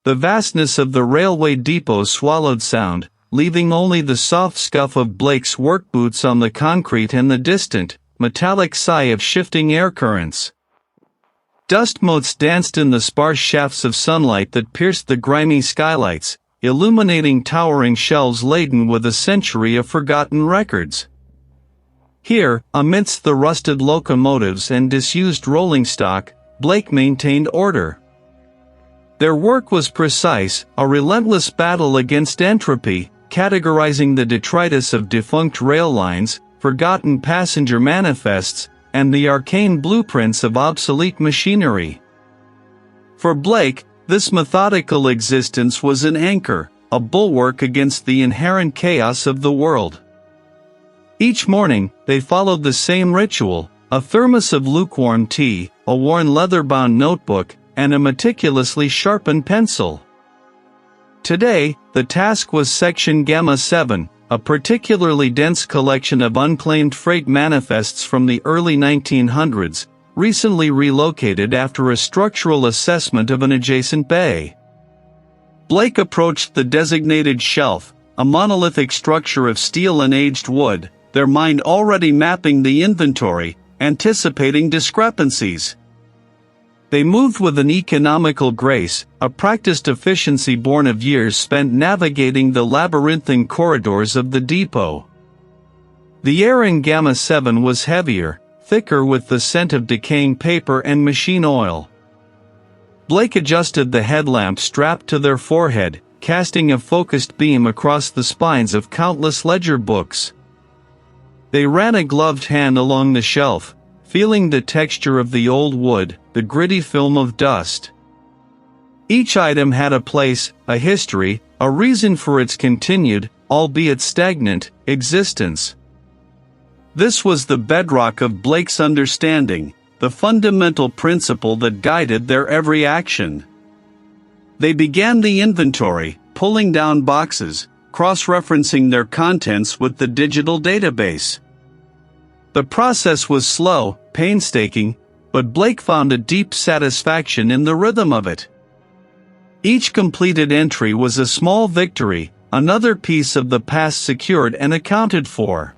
The vastness of the railway depot swallowed sound, leaving only the soft scuff of Blake's work boots on the concrete and the distant, metallic sigh of shifting air currents. Dust motes danced in the sparse shafts of sunlight that pierced the grimy skylights, illuminating towering shelves laden with a century of forgotten records. Here, amidst the rusted locomotives and disused rolling stock, Blake maintained order. Their work was precise, a relentless battle against entropy, categorizing the detritus of defunct rail lines, forgotten passenger manifests, and the arcane blueprints of obsolete machinery. For Blake, this methodical existence was an anchor, a bulwark against the inherent chaos of the world. Each morning, they followed the same ritual: a thermos of lukewarm tea, a worn leather-bound notebook, and a meticulously sharpened pencil. Today, the task was Section Gamma-7, a particularly dense collection of unclaimed freight manifests from the early 1900s, recently relocated after a structural assessment of an adjacent bay. Blake approached the designated shelf, a monolithic structure of steel and aged wood, their mind already mapping the inventory, anticipating discrepancies. They moved with an economical grace, a practiced efficiency born of years spent navigating the labyrinthine corridors of the depot. The air in Gamma-7 was heavier, thicker with the scent of decaying paper and machine oil. Blake adjusted the headlamp strapped to their forehead, casting a focused beam across the spines of countless ledger books. They ran a gloved hand along the shelf, feeling the texture of the old wood, the gritty film of dust. Each item had a place, a history, a reason for its continued, albeit stagnant, existence. This was the bedrock of Blake's understanding, the fundamental principle that guided their every action. They began the inventory, pulling down boxes, cross-referencing their contents with the digital database. The process was slow, painstaking, but Blake found a deep satisfaction in the rhythm of it. Each completed entry was a small victory, another piece of the past secured and accounted for.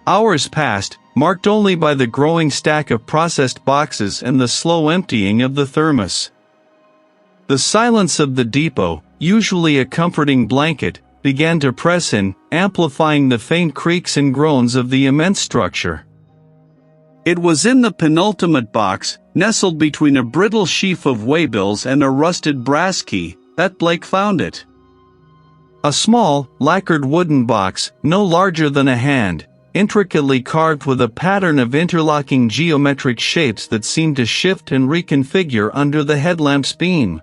Hours passed, marked only by the growing stack of processed boxes and the slow emptying of the thermos. The silence of the depot, usually a comforting blanket, began to press in, amplifying the faint creaks and groans of the immense structure. It was in the penultimate box, nestled between a brittle sheaf of waybills and a rusted brass key, that Blake found it. A small, lacquered wooden box, no larger than a hand, intricately carved with a pattern of interlocking geometric shapes that seemed to shift and reconfigure under the headlamp's beam.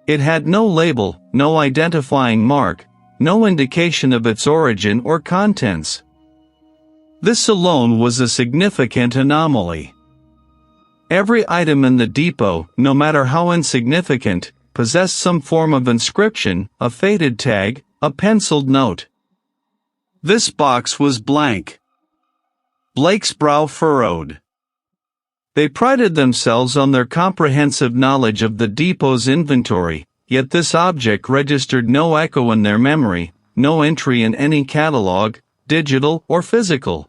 It had no label, no identifying mark, no indication of its origin or contents. This alone was a significant anomaly. Every item in the depot, no matter how insignificant, possessed some form of inscription, a faded tag, a penciled note. This box was blank. Blake's brow furrowed. They prided themselves on their comprehensive knowledge of the depot's inventory, yet this object registered no echo in their memory, no entry in any catalog, digital or physical.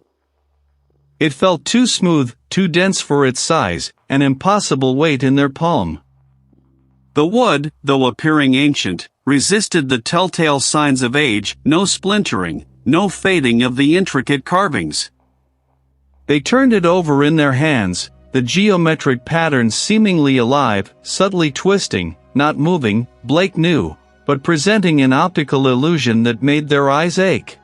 It felt too smooth, too dense for its size, an impossible weight in their palm. The wood, though appearing ancient, resisted the telltale signs of age, no splintering, no fading of the intricate carvings. They turned it over in their hands, the geometric patterns seemingly alive, subtly twisting, not moving, Blake knew, but presenting an optical illusion that made their eyes ache.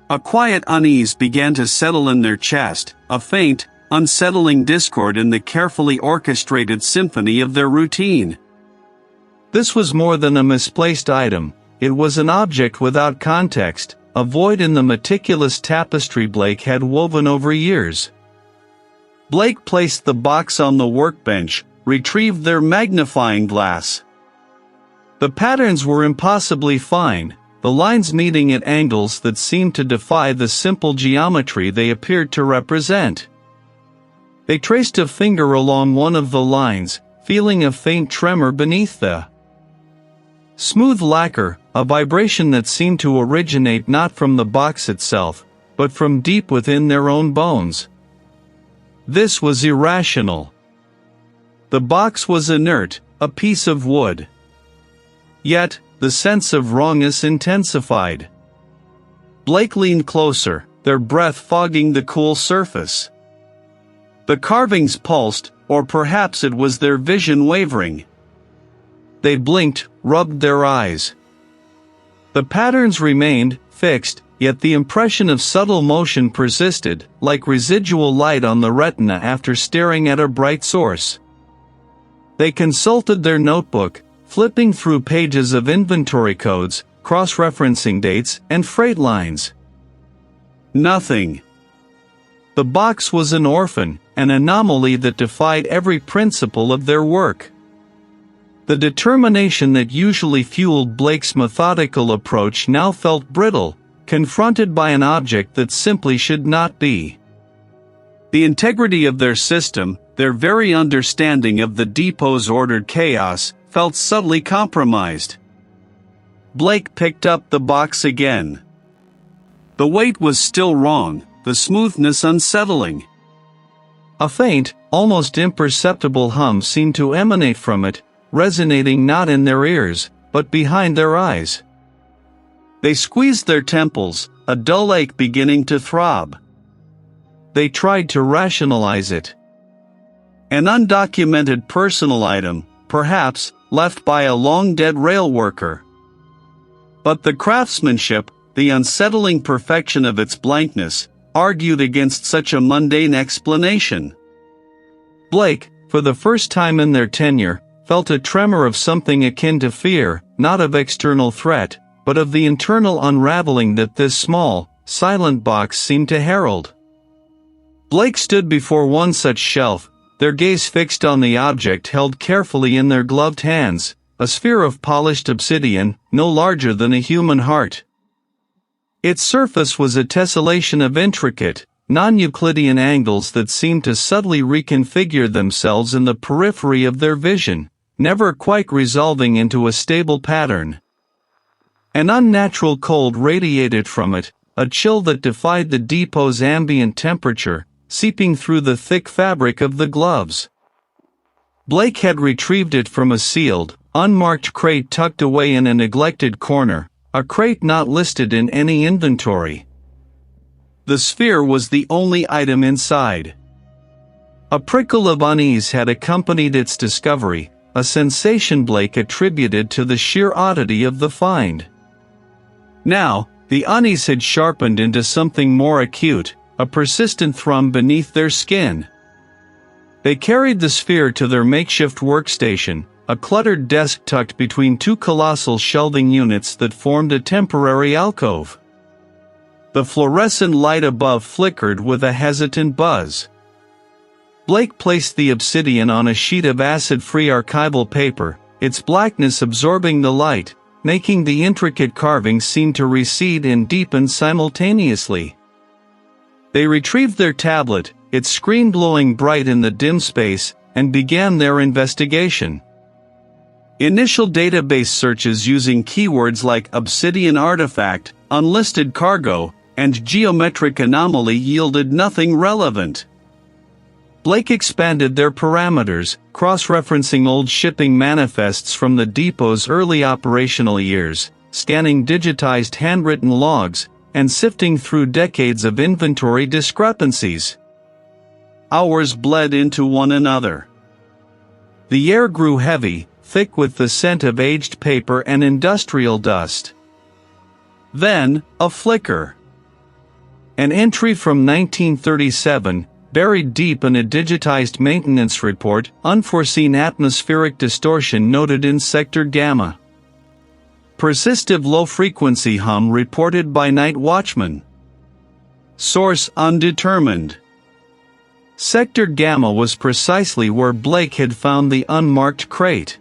A quiet unease began to settle in their chest, a faint, unsettling discord in the carefully orchestrated symphony of their routine. This was more than a misplaced item, it was an object without context, a void in the meticulous tapestry Blake had woven over years. Blake placed the box on the workbench, retrieved their magnifying glass. The patterns were impossibly fine, the lines meeting at angles that seemed to defy the simple geometry they appeared to represent. They traced a finger along one of the lines, feeling a faint tremor beneath the smooth lacquer, a vibration that seemed to originate not from the box itself, but from deep within their own bones. This was irrational. The box was inert, a piece of wood. Yet, the sense of wrongness intensified. Blake leaned closer, their breath fogging the cool surface. The carvings pulsed, or perhaps it was their vision wavering. They blinked, rubbed their eyes. The patterns remained fixed, yet the impression of subtle motion persisted, like residual light on the retina after staring at a bright source. They consulted their notebook, flipping through pages of inventory codes, cross-referencing dates and freight lines. Nothing. The box was an orphan, an anomaly that defied every principle of their work. The determination that usually fueled Blake's methodical approach now felt brittle, confronted by an object that simply should not be. The integrity of their system, their very understanding of the depot's ordered chaos, felt subtly compromised. Blake picked up the box again. The weight was still wrong, the smoothness unsettling. A faint, almost imperceptible hum seemed to emanate from it, resonating not in their ears, but behind their eyes. They squeezed their temples, a dull ache beginning to throb. They tried to rationalize it. An undocumented personal item, perhaps, left by a long-dead rail worker. But the craftsmanship, the unsettling perfection of its blankness, argued against such a mundane explanation. Blake, for the first time in their tenure, felt a tremor of something akin to fear, not of external threat, but of the internal unraveling that this small, silent box seemed to herald. Blake stood before one such shelf, their gaze fixed on the object held carefully in their gloved hands, a sphere of polished obsidian, no larger than a human heart. Its surface was a tessellation of intricate, non-Euclidean angles that seemed to subtly reconfigure themselves in the periphery of their vision, never quite resolving into a stable pattern. An unnatural cold radiated from it, a chill that defied the depot's ambient temperature, seeping through the thick fabric of the gloves. Blake had retrieved it from a sealed, unmarked crate tucked away in a neglected corner, a crate not listed in any inventory. The sphere was the only item inside. A prickle of unease had accompanied its discovery, a sensation Blake attributed to the sheer oddity of the find. Now, the unease had sharpened into something more acute, a persistent thrum beneath their skin. They carried the sphere to their makeshift workstation, a cluttered desk tucked between two colossal shelving units that formed a temporary alcove. The fluorescent light above flickered with a hesitant buzz. Blake placed the obsidian on a sheet of acid-free archival paper, its blackness absorbing the light, making the intricate carvings seem to recede and deepen simultaneously. They retrieved their tablet, its screen glowing bright in the dim space, and began their investigation. Initial database searches using keywords like obsidian artifact, unlisted cargo, and geometric anomaly yielded nothing relevant. Blake expanded their parameters, cross-referencing old shipping manifests from the depot's early operational years, scanning digitized handwritten logs, and sifting through decades of inventory discrepancies. Hours bled into one another. The air grew heavy, thick with the scent of aged paper and industrial dust. Then, a flicker. An entry from 1937, buried deep in a digitized maintenance report, unforeseen atmospheric distortion noted in sector Gamma. Persistive low-frequency hum reported by night watchman. Source undetermined. Sector Gamma was precisely where Blake had found the unmarked crate.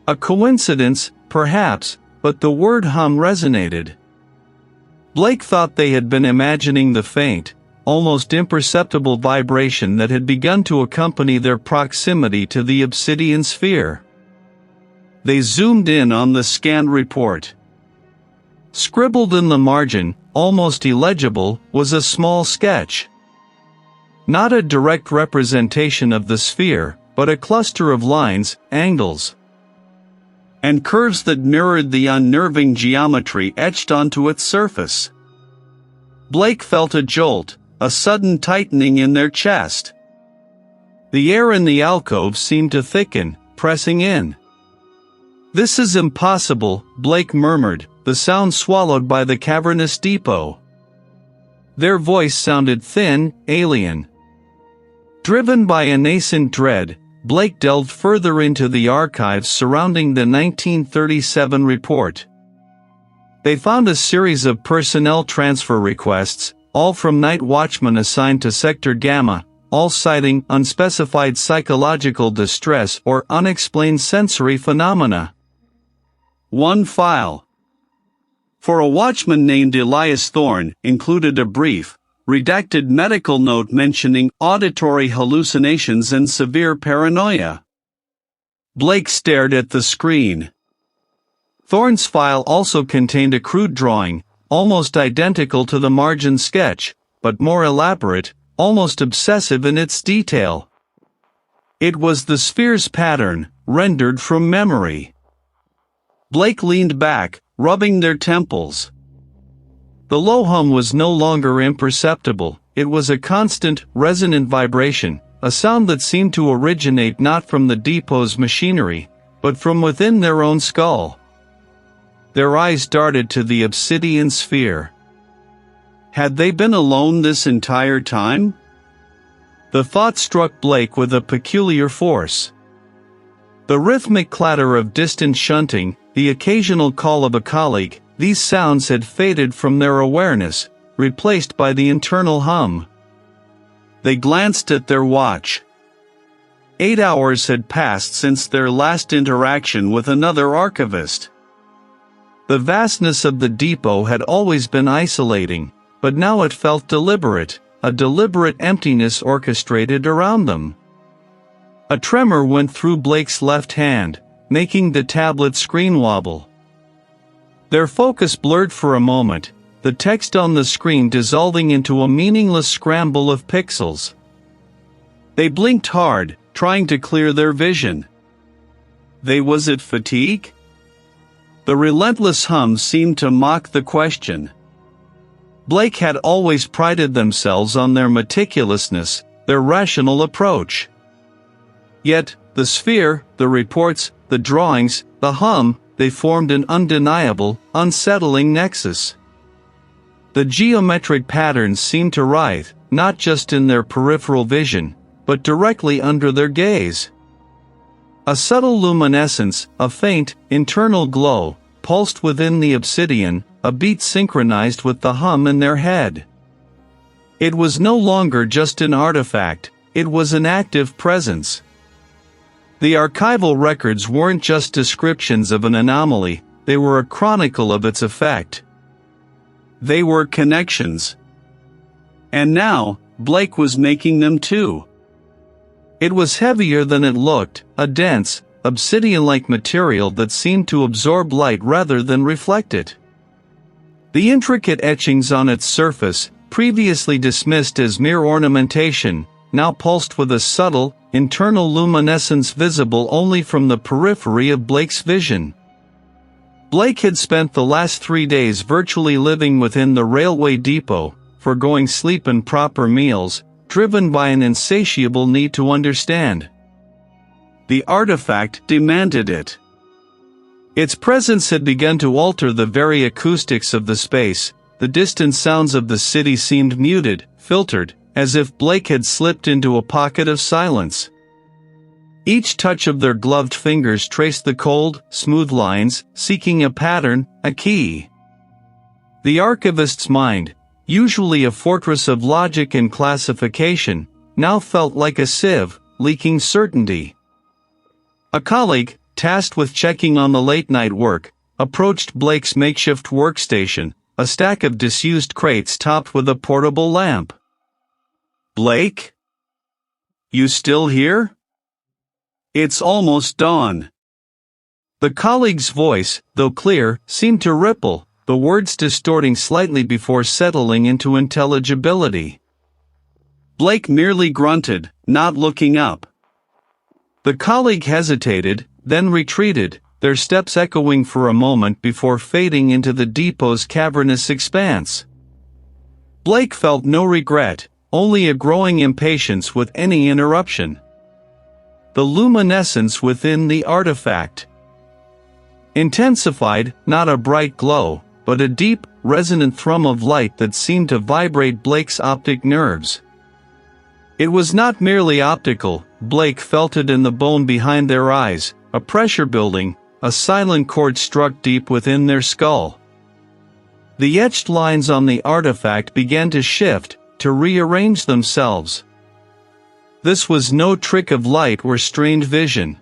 A coincidence, perhaps, but the word hum resonated. Blake thought they had been imagining the faint, almost imperceptible vibration that had begun to accompany their proximity to the obsidian sphere. They zoomed in on the scanned report. Scribbled in the margin, almost illegible, was a small sketch. Not a direct representation of the sphere, but a cluster of lines, angles, and curves that mirrored the unnerving geometry etched onto its surface. Blake felt a jolt, a sudden tightening in their chest. The air in the alcove seemed to thicken, pressing in. "This is impossible," Blake murmured, the sound swallowed by the cavernous depot. Their voice sounded thin, alien. Driven by a nascent dread, Blake delved further into the archives surrounding the 1937 report. They found a series of personnel transfer requests, all from night watchmen assigned to Sector Gamma, all citing unspecified psychological distress or unexplained sensory phenomena. One file for a watchman named Elias Thorne included a brief, redacted medical note mentioning auditory hallucinations and severe paranoia. Blake stared at the screen. Thorne's file also contained a crude drawing, almost identical to the margin sketch, but more elaborate, almost obsessive in its detail. It was the sphere's pattern, rendered from memory. Blake leaned back, rubbing their temples. The low hum was no longer imperceptible, it was a constant, resonant vibration, a sound that seemed to originate not from the depot's machinery, but from within their own skull. Their eyes darted to the obsidian sphere. Had they been alone this entire time? The thought struck Blake with a peculiar force. The rhythmic clatter of distant shunting, the occasional call of a colleague, these sounds had faded from their awareness, replaced by the internal hum. They glanced at their watch. 8 hours had passed since their last interaction with another archivist. The vastness of the depot had always been isolating, but now it felt deliberate, a deliberate emptiness orchestrated around them. A tremor went through Blake's left hand, making the tablet screen wobble. Their focus blurred for a moment, the text on the screen dissolving into a meaningless scramble of pixels. They blinked hard, trying to clear their vision. Was it fatigue? The relentless hum seemed to mock the question. Blake had always prided themselves on their meticulousness, their rational approach. Yet, the sphere, the reports, the drawings, the hum, they formed an undeniable, unsettling nexus. The geometric patterns seemed to writhe, not just in their peripheral vision, but directly under their gaze. A subtle luminescence, a faint, internal glow, pulsed within the obsidian, a beat synchronized with the hum in their head. It was no longer just an artifact, it was an active presence. The archival records weren't just descriptions of an anomaly, they were a chronicle of its effect. They were connections. And now, Blake was making them too. It was heavier than it looked, a dense, obsidian-like material that seemed to absorb light rather than reflect it. The intricate etchings on its surface, previously dismissed as mere ornamentation, now pulsed with a subtle, internal luminescence visible only from the periphery of Blake's vision. Blake had spent the last 3 days virtually living within the railway depot, foregoing sleep and proper meals, driven by an insatiable need to understand. The artifact demanded it. Its presence had begun to alter the very acoustics of the space. The distant sounds of the city seemed muted, filtered, as if Blake had slipped into a pocket of silence. Each touch of their gloved fingers traced the cold, smooth lines, seeking a pattern, a key. The archivist's mind, usually a fortress of logic and classification, now felt like a sieve, leaking certainty. A colleague, tasked with checking on the late-night work, approached Blake's makeshift workstation, a stack of disused crates topped with a portable lamp. Blake? You still here? It's almost dawn. The colleague's voice, though clear, seemed to ripple, the words distorting slightly before settling into intelligibility. Blake merely grunted, not looking up. The colleague hesitated, then retreated, their steps echoing for a moment before fading into the depot's cavernous expanse. Blake felt no regret, only a growing impatience with any interruption. The luminescence within the artifact intensified, not a bright glow, but a deep, resonant thrum of light that seemed to vibrate Blake's optic nerves. It was not merely optical, Blake felt it in the bone behind their eyes, a pressure building, a silent chord struck deep within their skull. The etched lines on the artifact began to shift, to rearrange themselves. This was no trick of light or strained vision.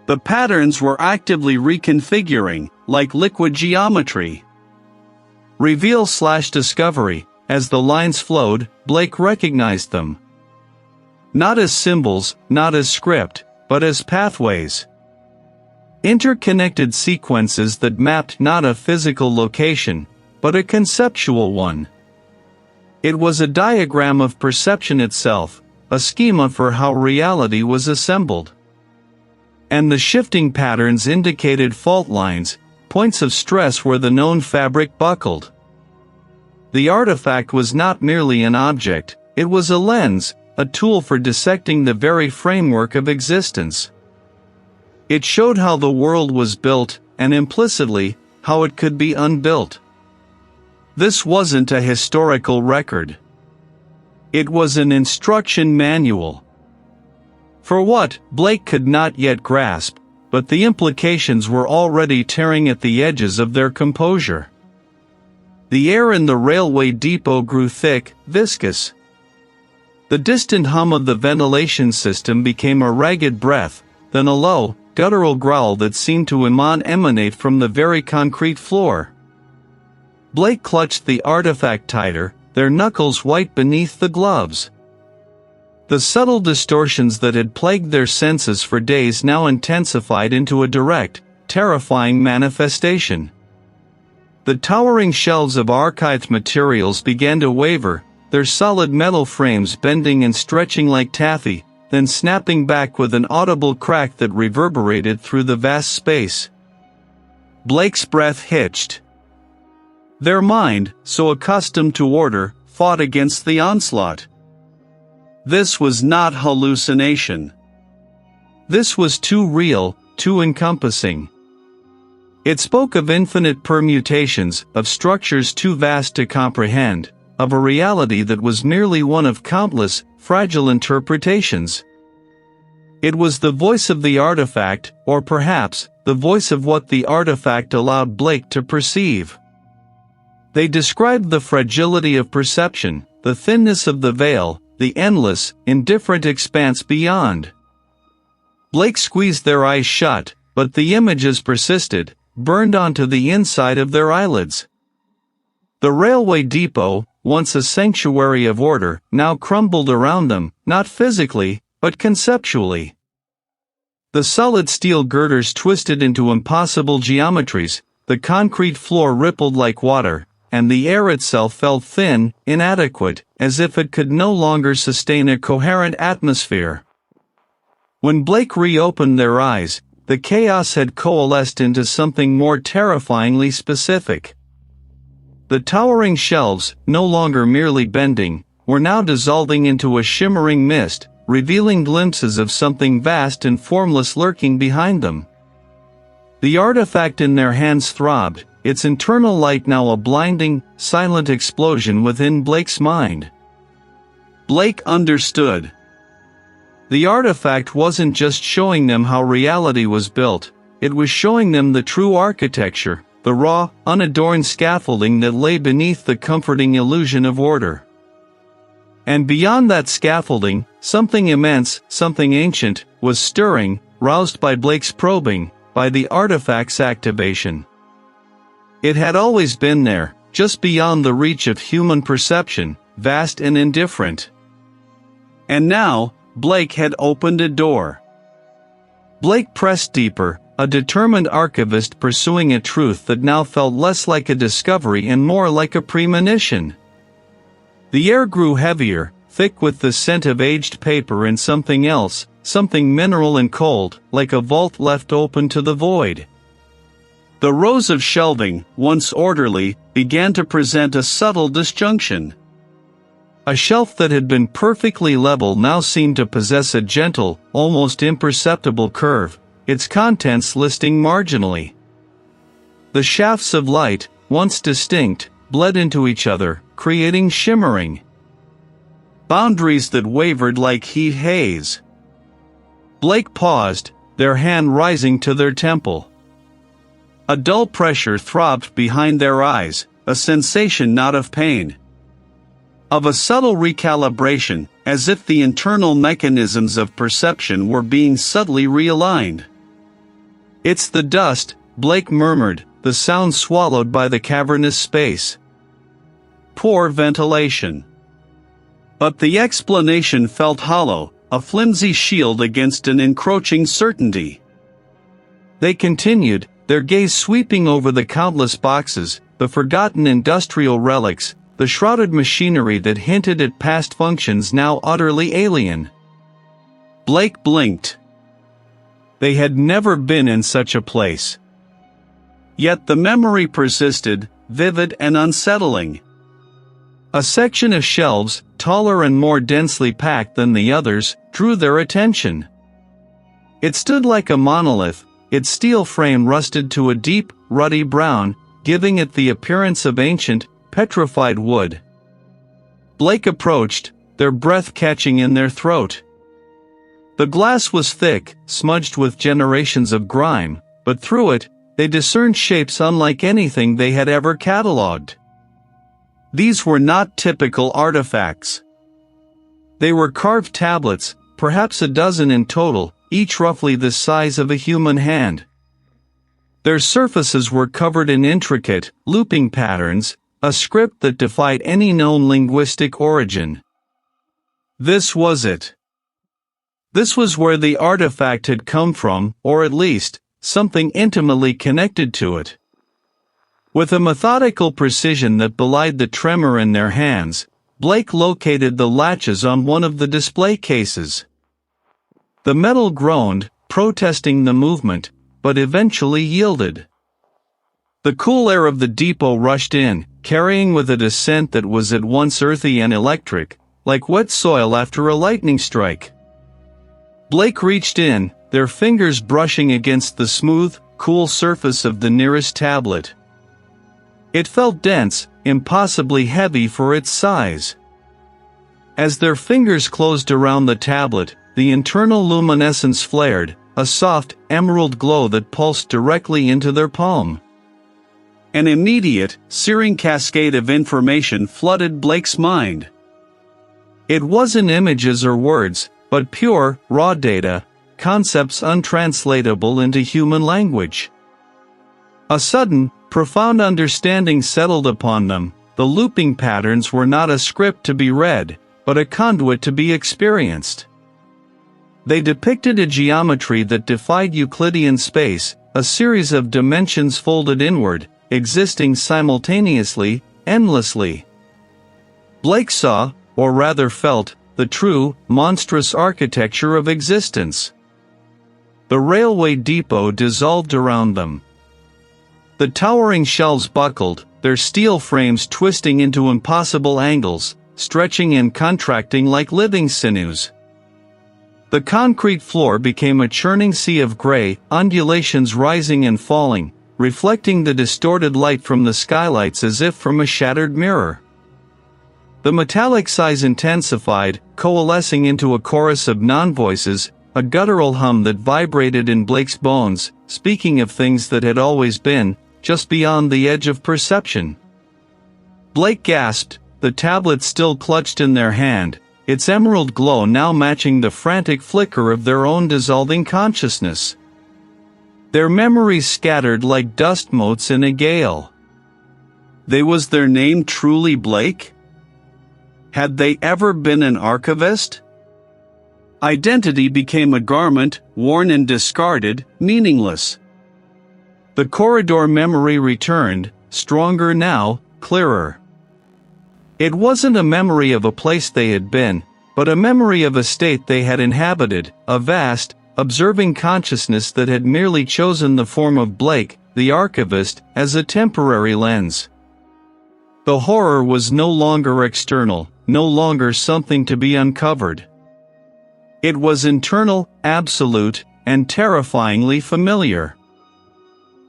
The patterns were actively reconfiguring, like liquid geometry. Reveal/discovery, as the lines flowed, Blake recognized them. Not as symbols, not as script, but as pathways. Interconnected sequences that mapped not a physical location, but a conceptual one. It was a diagram of perception itself, a schema for how reality was assembled. And the shifting patterns indicated fault lines, points of stress where the known fabric buckled. The artifact was not merely an object, it was a lens, a tool for dissecting the very framework of existence. It showed how the world was built, and implicitly, how it could be unbuilt. This wasn't a historical record. It was an instruction manual. For what, Blake could not yet grasp, but the implications were already tearing at the edges of their composure. The air in the railway depot grew thick, viscous. The distant hum of the ventilation system became a ragged breath, then a low, guttural growl that seemed to emanate from the very concrete floor. Blake clutched the artifact tighter, their knuckles white beneath the gloves. The subtle distortions that had plagued their senses for days now intensified into a direct, terrifying manifestation. The towering shelves of archived materials began to waver, their solid metal frames bending and stretching like taffy, then snapping back with an audible crack that reverberated through the vast space. Blake's breath hitched. Their mind, so accustomed to order, fought against the onslaught. This was not hallucination. This was too real, too encompassing. It spoke of infinite permutations, of structures too vast to comprehend, of a reality that was merely one of countless, fragile interpretations. It was the voice of the artifact, or perhaps, the voice of what the artifact allowed Blake to perceive. They described the fragility of perception, the thinness of the veil, the endless, indifferent expanse beyond. Blake squeezed their eyes shut, but the images persisted, burned onto the inside of their eyelids. The railway depot, once a sanctuary of order, now crumbled around them, not physically, but conceptually. The solid steel girders twisted into impossible geometries, the concrete floor rippled like water, and the air itself felt thin, inadequate, as if it could no longer sustain a coherent atmosphere. When Blake reopened their eyes, the chaos had coalesced into something more terrifyingly specific. The towering shelves, no longer merely bending, were now dissolving into a shimmering mist, revealing glimpses of something vast and formless lurking behind them. The artifact in their hands throbbed, its internal light now a blinding, silent explosion within Blake's mind. Blake understood. The artifact wasn't just showing them how reality was built, it was showing them the true architecture, the raw, unadorned scaffolding that lay beneath the comforting illusion of order. And beyond that scaffolding, something immense, something ancient, was stirring, roused by Blake's probing, by the artifact's activation. It had always been there, just beyond the reach of human perception, vast and indifferent. And now, Blake had opened a door. Blake pressed deeper, a determined archivist pursuing a truth that now felt less like a discovery and more like a premonition. The air grew heavier, thick with the scent of aged paper and something else, something mineral and cold, like a vault left open to the void. The rows of shelving, once orderly, began to present a subtle disjunction. A shelf that had been perfectly level now seemed to possess a gentle, almost imperceptible curve, its contents listing marginally. The shafts of light, once distinct, bled into each other, creating shimmering boundaries that wavered like heat haze. Blake paused, their hand rising to their temple. A dull pressure throbbed behind their eyes, a sensation not of pain, of a subtle recalibration, as if the internal mechanisms of perception were being subtly realigned. "It's the dust," Blake murmured, the sound swallowed by the cavernous space. "Poor ventilation." But the explanation felt hollow, a flimsy shield against an encroaching certainty. They continued, their gaze sweeping over the countless boxes, the forgotten industrial relics, the shrouded machinery that hinted at past functions now utterly alien. Blake blinked. They had never been in such a place. Yet the memory persisted, vivid and unsettling. A section of shelves, taller and more densely packed than the others, drew their attention. It stood like a monolith, its steel frame rusted to a deep, ruddy brown, giving it the appearance of ancient, petrified wood. Blake approached, their breath catching in their throat. The glass was thick, smudged with generations of grime, but through it, they discerned shapes unlike anything they had ever catalogued. These were not typical artifacts. They were carved tablets, perhaps a dozen in total, each roughly the size of a human hand. Their surfaces were covered in intricate, looping patterns, a script that defied any known linguistic origin. This was it. This was where the artifact had come from, or at least, something intimately connected to it. With a methodical precision that belied the tremor in their hands, Blake located the latches on one of the display cases. The metal groaned, protesting the movement, but eventually yielded. The cool air of the depot rushed in, carrying with it a scent that was at once earthy and electric, like wet soil after a lightning strike. Blake reached in, their fingers brushing against the smooth, cool surface of the nearest tablet. It felt dense, impossibly heavy for its size. As their fingers closed around the tablet, the internal luminescence flared, a soft, emerald glow that pulsed directly into their palm. An immediate, searing cascade of information flooded Blake's mind. It wasn't images or words, but pure, raw data, concepts untranslatable into human language. A sudden, profound understanding settled upon them. The looping patterns were not a script to be read, but a conduit to be experienced. They depicted a geometry that defied Euclidean space, a series of dimensions folded inward, existing simultaneously, endlessly. Blake saw, or rather felt, the true, monstrous architecture of existence. The railway depot dissolved around them. The towering shelves buckled, their steel frames twisting into impossible angles, stretching and contracting like living sinews. The concrete floor became a churning sea of gray, undulations rising and falling, reflecting the distorted light from the skylights as if from a shattered mirror. The metallic sighs intensified, coalescing into a chorus of non-voices, a guttural hum that vibrated in Blake's bones, speaking of things that had always been, just beyond the edge of perception. Blake gasped, the tablet still clutched in their hand, its emerald glow now matching the frantic flicker of their own dissolving consciousness. Their memories scattered like dust motes in a gale. Was their name truly Blake? Had they ever been an archivist? Identity became a garment, worn and discarded, meaningless. The corridor memory returned, stronger now, clearer. It wasn't a memory of a place they had been, but a memory of a state they had inhabited, a vast, observing consciousness that had merely chosen the form of Blake, the archivist, as a temporary lens. The horror was no longer external, no longer something to be uncovered. It was internal, absolute, and terrifyingly familiar.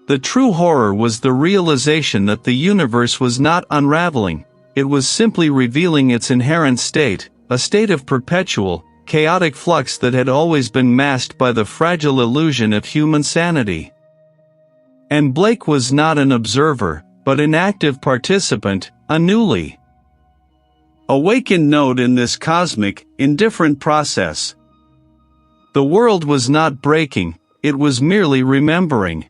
The true horror was the realization that the universe was not unraveling, it was simply revealing its inherent state, a state of perpetual, chaotic flux that had always been masked by the fragile illusion of human sanity. And Blake was not an observer, but an active participant, a newly awakened node in this cosmic, indifferent process. The world was not breaking, it was merely remembering.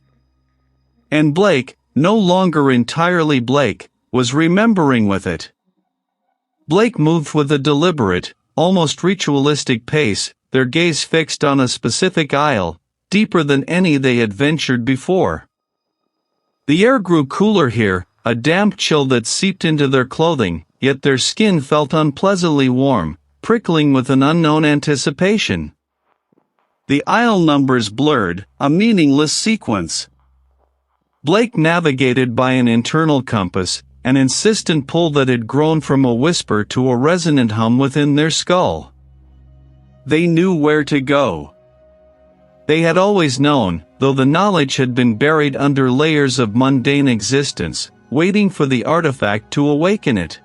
And Blake, no longer entirely Blake, was remembering with it. Blake moved with a deliberate, almost ritualistic pace, their gaze fixed on a specific aisle, deeper than any they had ventured before. The air grew cooler here, a damp chill that seeped into their clothing, yet their skin felt unpleasantly warm, prickling with an unknown anticipation. The aisle numbers blurred, a meaningless sequence. Blake navigated by an internal compass, an insistent pull that had grown from a whisper to a resonant hum within their skull. They knew where to go. They had always known, though the knowledge had been buried under layers of mundane existence, waiting for the artifact to awaken it.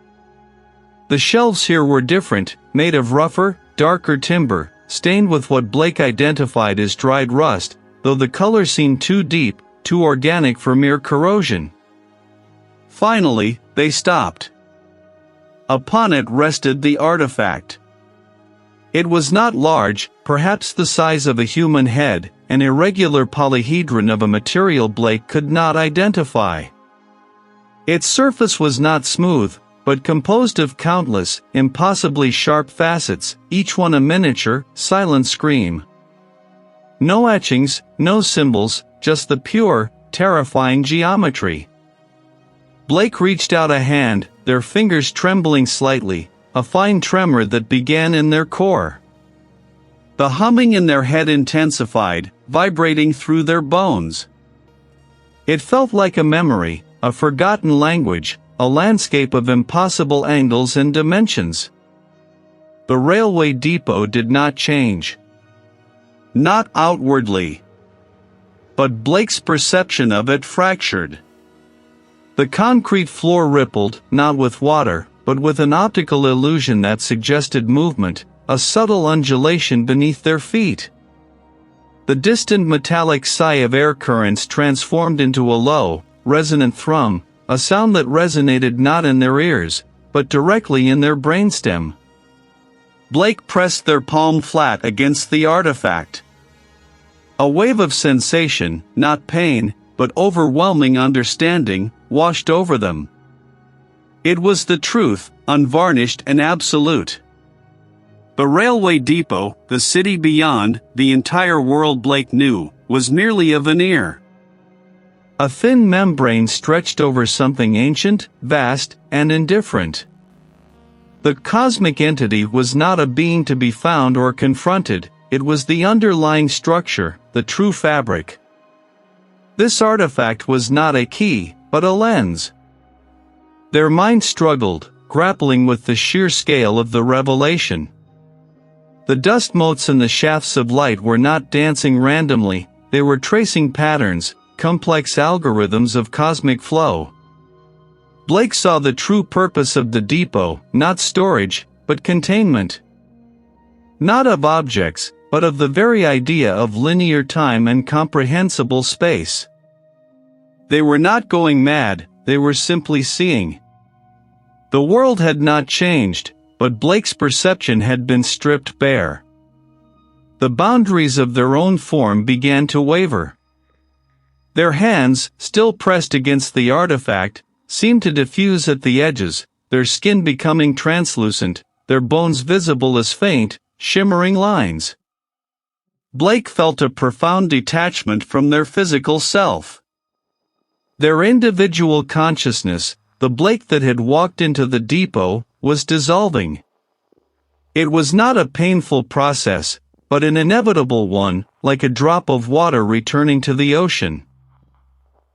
The shelves here were different, made of rougher, darker timber, stained with what Blake identified as dried rust, though the color seemed too deep, too organic for mere corrosion. Finally, they stopped. Upon it rested the artifact. It was not large, perhaps the size of a human head, an irregular polyhedron of a material Blake could not identify. Its surface was not smooth, but composed of countless, impossibly sharp facets, each one a miniature, silent scream. No etchings, no symbols, just the pure, terrifying geometry. Blake reached out a hand, their fingers trembling slightly, a fine tremor that began in their core. The humming in their head intensified, vibrating through their bones. It felt like a memory, a forgotten language, a landscape of impossible angles and dimensions. The railway depot did not change. Not outwardly. But Blake's perception of it fractured. The concrete floor rippled, not with water, but with an optical illusion that suggested movement, a subtle undulation beneath their feet. The distant metallic sigh of air currents transformed into a low, resonant thrum, a sound that resonated not in their ears, but directly in their brainstem. Blake pressed their palm flat against the artifact. A wave of sensation, not pain, but overwhelming understanding, washed over them. It was the truth, unvarnished and absolute. The railway depot, the city beyond, the entire world Blake knew, was merely a veneer. A thin membrane stretched over something ancient, vast, and indifferent. The cosmic entity was not a being to be found or confronted, it was the underlying structure, the true fabric. This artifact was not a key, but a lens. Their minds struggled, grappling with the sheer scale of the revelation. The dust motes and the shafts of light were not dancing randomly, they were tracing patterns, complex algorithms of cosmic flow. Blake saw the true purpose of the depot, not storage, but containment. Not of objects, but of the very idea of linear time and comprehensible space. They were not going mad, they were simply seeing. The world had not changed, but Blake's perception had been stripped bare. The boundaries of their own form began to waver. Their hands, still pressed against the artifact, seemed to diffuse at the edges, their skin becoming translucent, their bones visible as faint, shimmering lines. Blake felt a profound detachment from their physical self. Their individual consciousness, the Blake that had walked into the depot, was dissolving. It was not a painful process, but an inevitable one, like a drop of water returning to the ocean.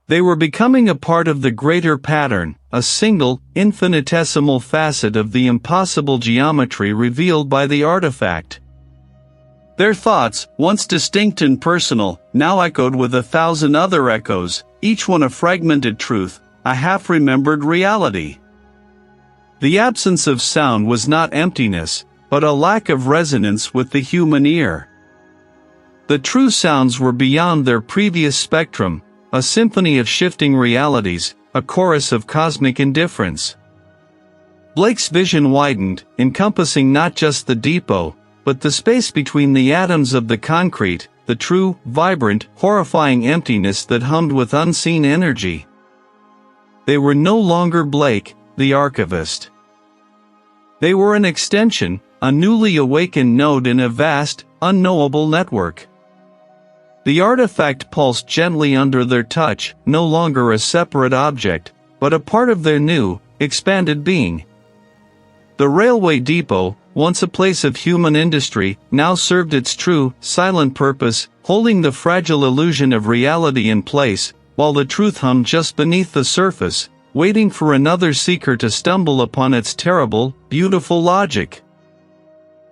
They were becoming a part of the greater pattern, a single, infinitesimal facet of the impossible geometry revealed by the artifact. Their thoughts, once distinct and personal, now echoed with 1,000 other echoes, each one a fragmented truth, a half-remembered reality. The absence of sound was not emptiness, but a lack of resonance with the human ear. The true sounds were beyond their previous spectrum, a symphony of shifting realities, a chorus of cosmic indifference. Blake's vision widened, encompassing not just the depot, but the space between the atoms of the concrete, the true, vibrant, horrifying emptiness that hummed with unseen energy. They were no longer Blake, the archivist. They were an extension, a newly awakened node in a vast, unknowable network. The artifact pulsed gently under their touch, no longer a separate object, but a part of their new, expanded being. The railway depot, once a place of human industry, now served its true, silent purpose, holding the fragile illusion of reality in place, while the truth hummed just beneath the surface, waiting for another seeker to stumble upon its terrible, beautiful logic.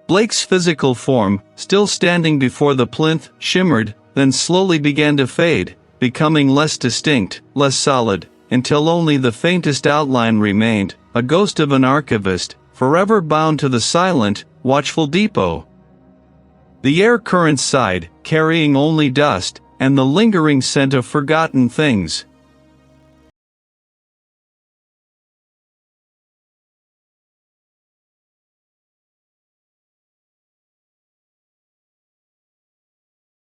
Blake's physical form, still standing before the plinth, shimmered, then slowly began to fade, becoming less distinct, less solid, until only the faintest outline remained, a ghost of an archivist, forever bound to the silent, watchful depot. The air currents sighed, carrying only dust, and the lingering scent of forgotten things.